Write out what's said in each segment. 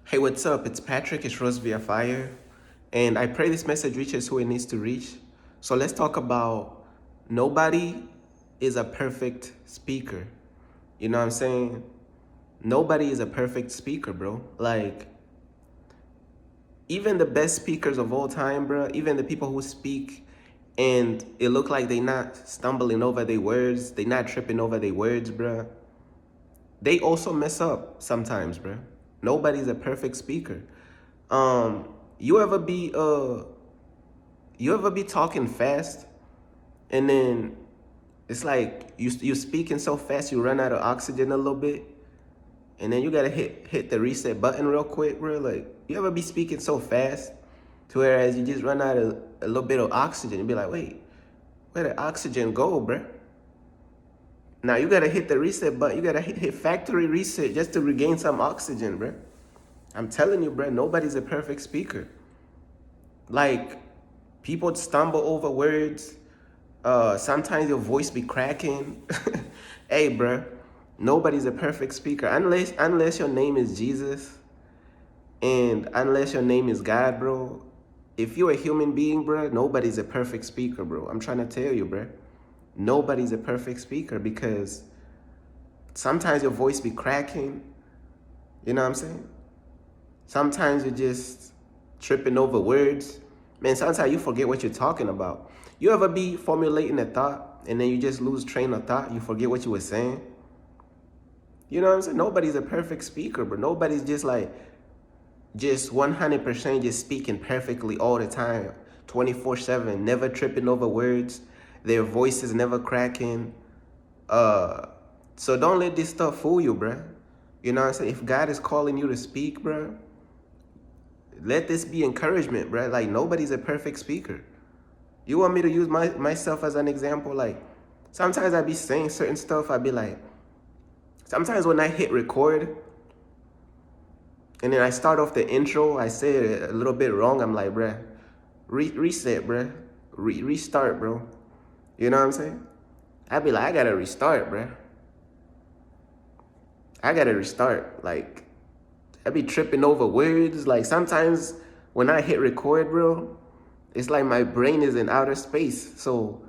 Hey, what's up? It's Patrick. It's Rose via Fire. And I pray this message reaches who it needs to reach. So let's talk about nobody is a perfect speaker. You know what I'm saying? Nobody is a perfect speaker, bro. Like, even the best speakers of all time, bro, even the people who speak and it look like they not stumbling over their words, they not tripping over their words, bro. They also mess up sometimes, bro. Nobody's a perfect speaker. Um, you ever be talking fast and then it's like you speaking so fast you run out of oxygen a little bit and then you gotta hit the reset button real quick, bro. Like you ever be speaking so fast to whereas you just run out of a little bit of oxygen and be like, wait, where did oxygen go, bro? Now you gotta hit the reset button. You gotta hit factory reset just to regain some oxygen, bro. I'm telling you, bro, nobody's a perfect speaker. Like, people stumble over words. Sometimes your voice be cracking. Hey, bro, nobody's a perfect speaker unless your name is Jesus and unless your name is God, bro. If you're a human being, bro, nobody's a perfect speaker, bro. I'm trying to tell you, bro. Nobody's a perfect speaker because sometimes your voice be cracking. You know what I'm saying? Sometimes you're just tripping over words. Man, sometimes you forget what you're talking about. You ever be formulating a thought and then you just lose train of thought? You forget what you were saying? You know what I'm saying? Nobody's a perfect speaker, but nobody's just like, just 100% just speaking perfectly all the time, 24/7, never tripping over words. Their voices never cracking. Uh, so don't let this stuff fool you, bruh. You know what I'm saying? If God is calling you to speak, bruh, let this be encouragement, bruh. Like nobody's a perfect speaker. You want me to use myself as an example? Like sometimes I be saying certain stuff. I be like, sometimes when I hit record and then I start off the intro, I say it a little bit wrong. I'm like, bruh, reset, bruh, restart, bro. You know what I'm saying? I be like, I gotta restart, bruh. I gotta restart. Like I be tripping over words. Like sometimes when I hit record, bro, it's like my brain is in outer space. So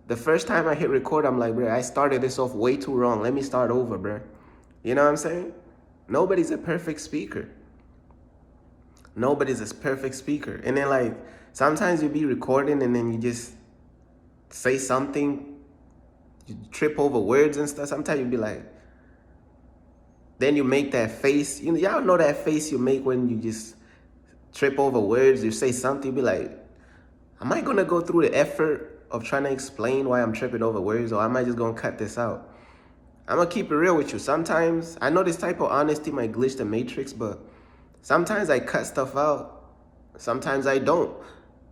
the first time I hit record, I'm like, bro, I started this off way too wrong. Let me start over, bro. You know what I'm saying? Nobody's a perfect speaker. Nobody's a perfect speaker. And then like sometimes you be recording and then you just say something, you trip over words and stuff. Sometimes you be like, then you make that face. You know, y'all know that face you make when you just trip over words. You say something, you be like, am I gonna go through the effort of trying to explain why I'm tripping over words, or am I just gonna cut this out? I'm gonna keep it real with you. Sometimes I know this type of honesty might glitch the matrix, but sometimes I cut stuff out. Sometimes I don't.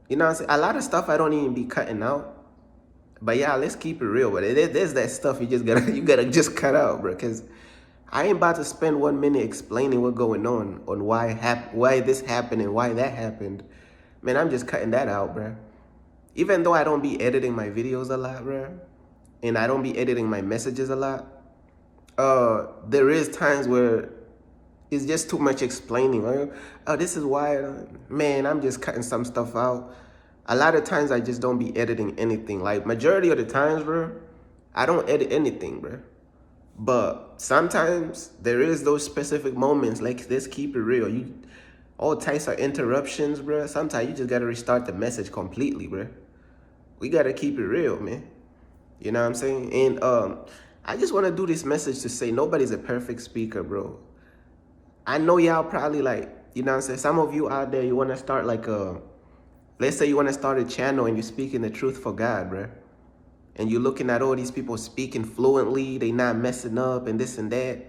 You know what I'm saying? A lot of stuff I don't even be cutting out. But yeah, let's keep it real. But there's that stuff you just gotta you gotta just cut out, bro. Cause I ain't about to spend 1 minute explaining what's going on why this happened and why that happened. Man, I'm just cutting that out, bro. Even though I don't be editing my videos a lot, bro, and I don't be editing my messages a lot, there is times where it's just too much explaining. Like, oh, this is why, man, I'm just cutting some stuff out. A lot of times I just don't be editing anything. Like majority of the times, bro, I don't edit anything, bro. But sometimes there is those specific moments, like let's keep it real. You all types of interruptions, bro. Sometimes you just gotta restart the message completely, bro. We gotta keep it real, man. You know what I'm saying? And I just wanna do this message to say nobody's a perfect speaker, bro. I know y'all probably like, you know what I'm saying? Some of you out there, you wanna start like let's say you wanna start a channel and you're speaking the truth for God, bro. And you're looking at all these people speaking fluently, they not messing up and this and that.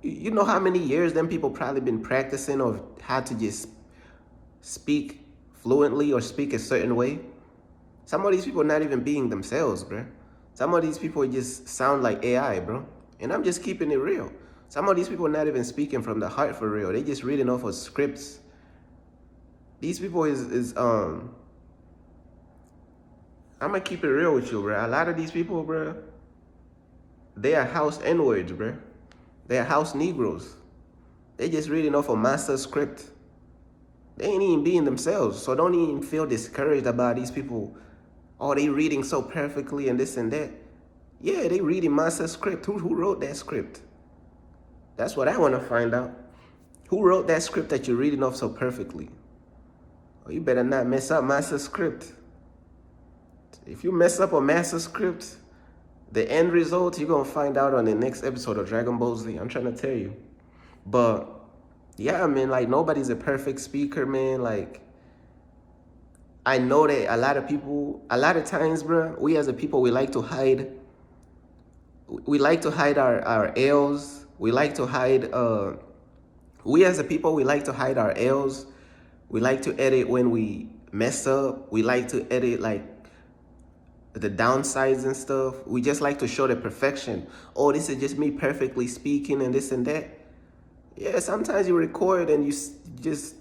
You know how many years them people probably been practicing of how to just speak fluently or speak a certain way? Some of these people not even being themselves, bro. Some of these people just sound like AI, bro. And I'm just keeping it real. Some of these people not even speaking from the heart for real. They just reading off of scripts. These people I'm gonna keep it real with you, bro. A lot of these people, bro, they are house N-words, bro. They are house Negroes. They just reading off a master script. They ain't even being themselves. So don't even feel discouraged about these people. Oh, they reading so perfectly and this and that. Yeah, they reading master script. Who wrote that script? That's what I want to find out. Who wrote that script that you're reading off so perfectly? Oh, you better not mess up master script. If you mess up a master script, the end result you're gonna find out on the next episode of Dragon Ball Z. I'm trying to tell you. But yeah, man, like nobody's a perfect speaker, man. Like I know that a lot of times, bro, we as a people, we like to hide. We like to hide our L's. We like to hide. We as a people, we like to hide our L's. We like to edit when we mess up. We like to edit like the downsides and stuff. We just like to show the perfection. Oh, this is just me perfectly speaking and this and that. Yeah, sometimes you record and you just,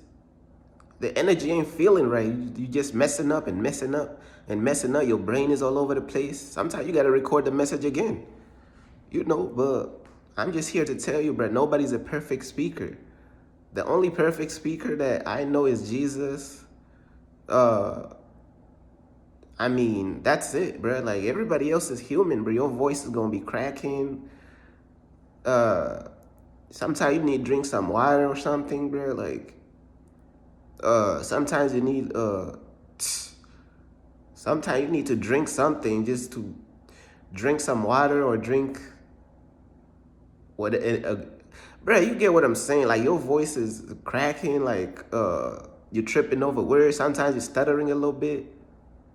the energy ain't feeling right. You just messing up and messing up and messing up. Your brain is all over the place. Sometimes you got to record the message again. You know, but I'm just here to tell you, bro, nobody's a perfect speaker. The only perfect speaker that I know is Jesus. I mean, that's it, bro. Like everybody else is human, bro. Your voice is gonna be cracking. Sometimes you need to drink some water or something, bro. Like, sometimes you need sometimes you need to drink something, just to drink some water or drink what bro, you get what I'm saying? Like your voice is cracking, like you're tripping over words. Sometimes you're stuttering a little bit.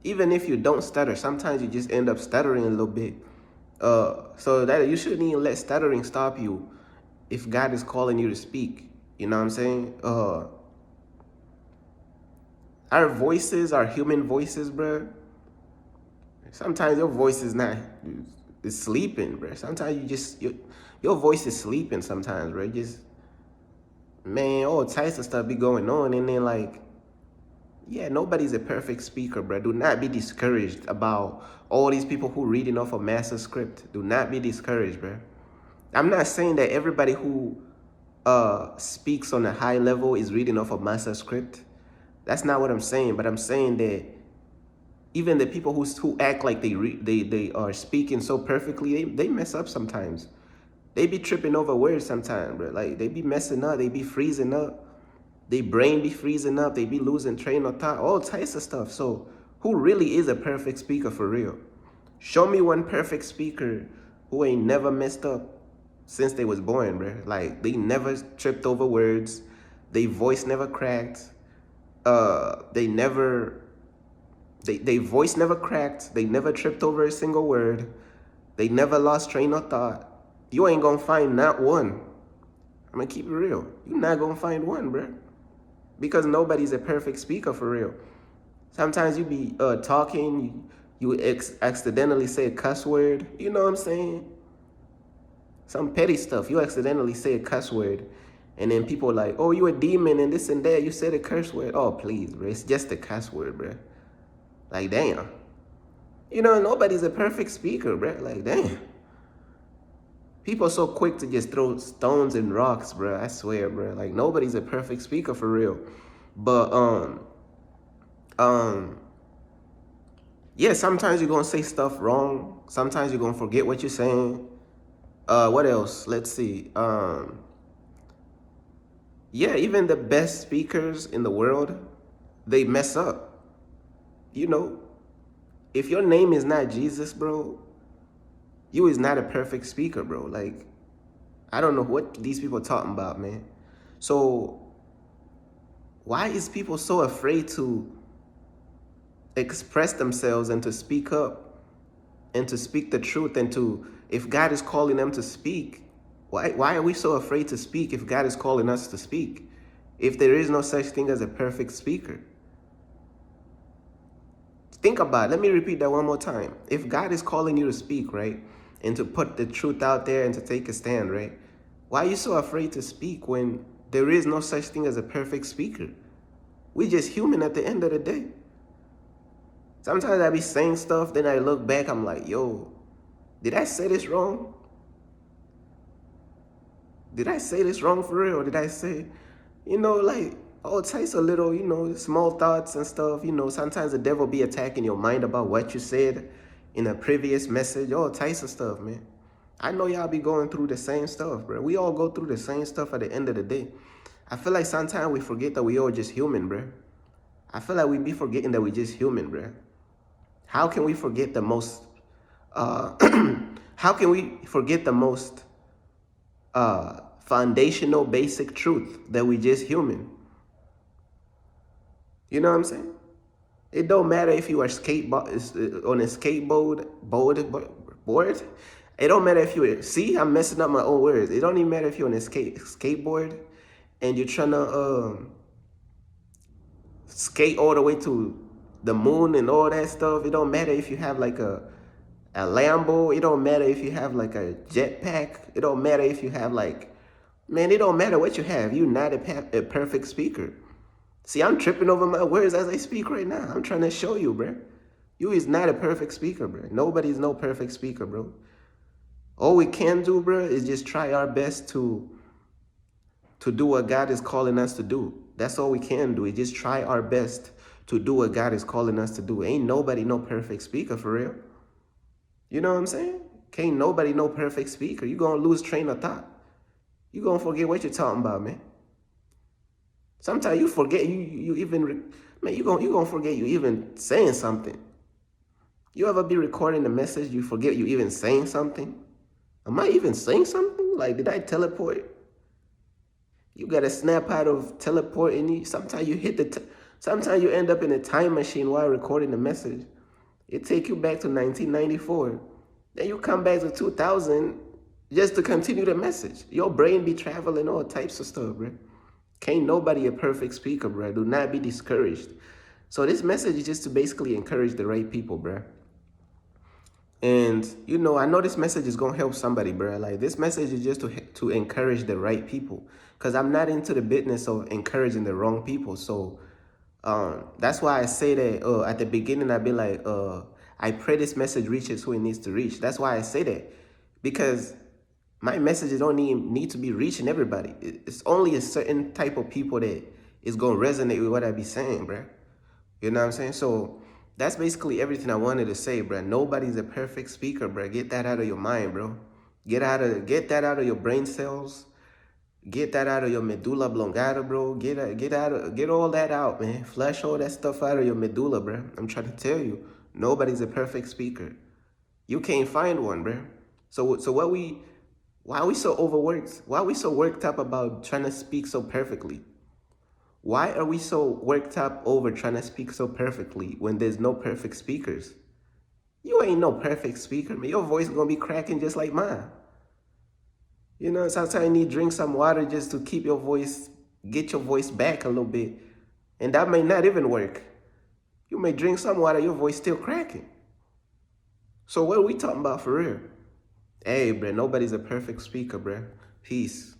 Even if you don't stutter, sometimes you just end up stuttering a little bit. So that you shouldn't even let stuttering stop you if God is calling you to speak. You know what I'm saying? Our voices, our human voices, bro. Sometimes your voice is not, is sleeping, bro. Sometimes your voice is sleeping sometimes, bro. Just, man, all types of stuff be going on. And then like, yeah, nobody's a perfect speaker, bro. Do not be discouraged about all these people who reading off a master script. Do not be discouraged, bro. I'm not saying that everybody who speaks on a high level is reading off a master script. That's not what I'm saying. But I'm saying that even the people who act like they are speaking so perfectly, they mess up sometimes. They be tripping over words sometimes, bro. Like they be messing up. They be freezing up. They brain be freezing up. They be losing train of thought. All types of stuff. So who really is a perfect speaker for real? Show me one perfect speaker who ain't never messed up since they was born, bro. Like they never tripped over words. They voice never cracked. They voice never cracked. They never tripped over a single word. They never lost train of thought. You ain't gonna find not one. I'm gonna keep it real. You're not gonna find one, bro. Because nobody's a perfect speaker for real. Sometimes you be talking, you accidentally say a cuss word. You know what I'm saying? Some petty stuff. You accidentally say a cuss word. And then people are like, oh, you a demon and this and that. You said a curse word. Oh, please, bro. It's just a cuss word, bro. Like, damn. You know, nobody's a perfect speaker, bro. Like, damn. People are so quick to just throw stones and rocks, bro. I swear, bro. Like, nobody's a perfect speaker for real. But, yeah, sometimes you're going to say stuff wrong. Sometimes you're going to forget what you're saying. What else? Let's see. Yeah, even the best speakers in the world, they mess up. You know, if your name is not Jesus, bro, you is not a perfect speaker, bro. Like, I don't know what these people talking about, man. So why is people so afraid to express themselves and to speak up and to speak the truth and to, if God is calling them to speak, why are we so afraid to speak if God is calling us to speak? If there is no such thing as a perfect speaker. Think about it. Let me repeat that one more time. If God is calling you to speak, right, and to put the truth out there and to take a stand, right, why are you so afraid to speak when there is no such thing as a perfect speaker? We're just human at the end of the day. Sometimes I be saying stuff, then I look back, I'm like, yo, did I say this wrong? did I say this wrong for real? Did I say, like all types of little, small thoughts and stuff. Sometimes the devil be attacking your mind about what you said in a previous message, all types of stuff, man. I know y'all be going through the same stuff, bro. We all go through the same stuff at the end of the day. I feel like sometimes we forget that we all just human, bro. I feel like we be forgetting that we just human, bro. How can we forget the most, how can we forget the most foundational basic truth that we just human? You know what I'm saying? It don't matter if you are on a board. It don't matter if you see, I'm messing up my own words. It don't even matter if you're on a skateboard and you're trying to skate all the way to the moon and all that stuff. It don't matter if you have like a Lambo. It don't matter if you have like a jetpack. It don't matter if you have like, man, it don't matter what you have. You're not a perfect speaker. See, I'm tripping over my words as I speak right now. I'm trying to show you, bro. You is not a perfect speaker, bro. Nobody's no perfect speaker, bro. All we can do, bro, is just try our best to do what God is calling us to do. That's all we can do, is just try our best to do what God is calling us to do. Ain't nobody no perfect speaker for real. You know what I'm saying? Can't nobody no perfect speaker. You gonna lose train of thought. You gonna forget what you're talking about, man. Sometimes you forget you even, man, you gonna forget you even saying something. You ever be recording the message, you forget you even saying something? Am I even saying something? Like, did I teleport? You gotta snap out of teleporting. Sometimes you hit sometimes you end up in a time machine while recording the message. It take you back to 1994. Then you come back to 2000 just to continue the message. Your brain be traveling all types of stuff, bro. Can't nobody a perfect speaker, bro. Do not be discouraged. So this message is just to basically encourage the right people, bro. And, I know this message is going to help somebody, bro. Like, this message is just to encourage the right people. Because I'm not into the business of encouraging the wrong people. So that's why I say that at the beginning, I'd be like, I pray this message reaches who it needs to reach. That's why I say that. Because my messages don't need to be reaching everybody. It's only a certain type of people that is going to resonate with what I be saying, bro. You know what I'm saying? So that's basically everything I wanted to say, bro. Nobody's a perfect speaker, bro. Get that out of your mind, bro. Get that out of your brain cells. Get that out of your medulla oblongata, bro. Get all that out, man. Flush all that stuff out of your medulla, bro. I'm trying to tell you, nobody's a perfect speaker. You can't find one, bro. So why are we so overworked? Why are we so worked up about trying to speak so perfectly? Why are we so worked up over trying to speak so perfectly when there's no perfect speakers? You ain't no perfect speaker, man. Your voice is going to be cracking just like mine. Sometimes you need to drink some water just to keep your voice, get your voice back a little bit. And that may not even work. You may drink some water, your voice still cracking. So what are we talking about for real? Hey, bro, nobody's a perfect speaker, bro. Peace.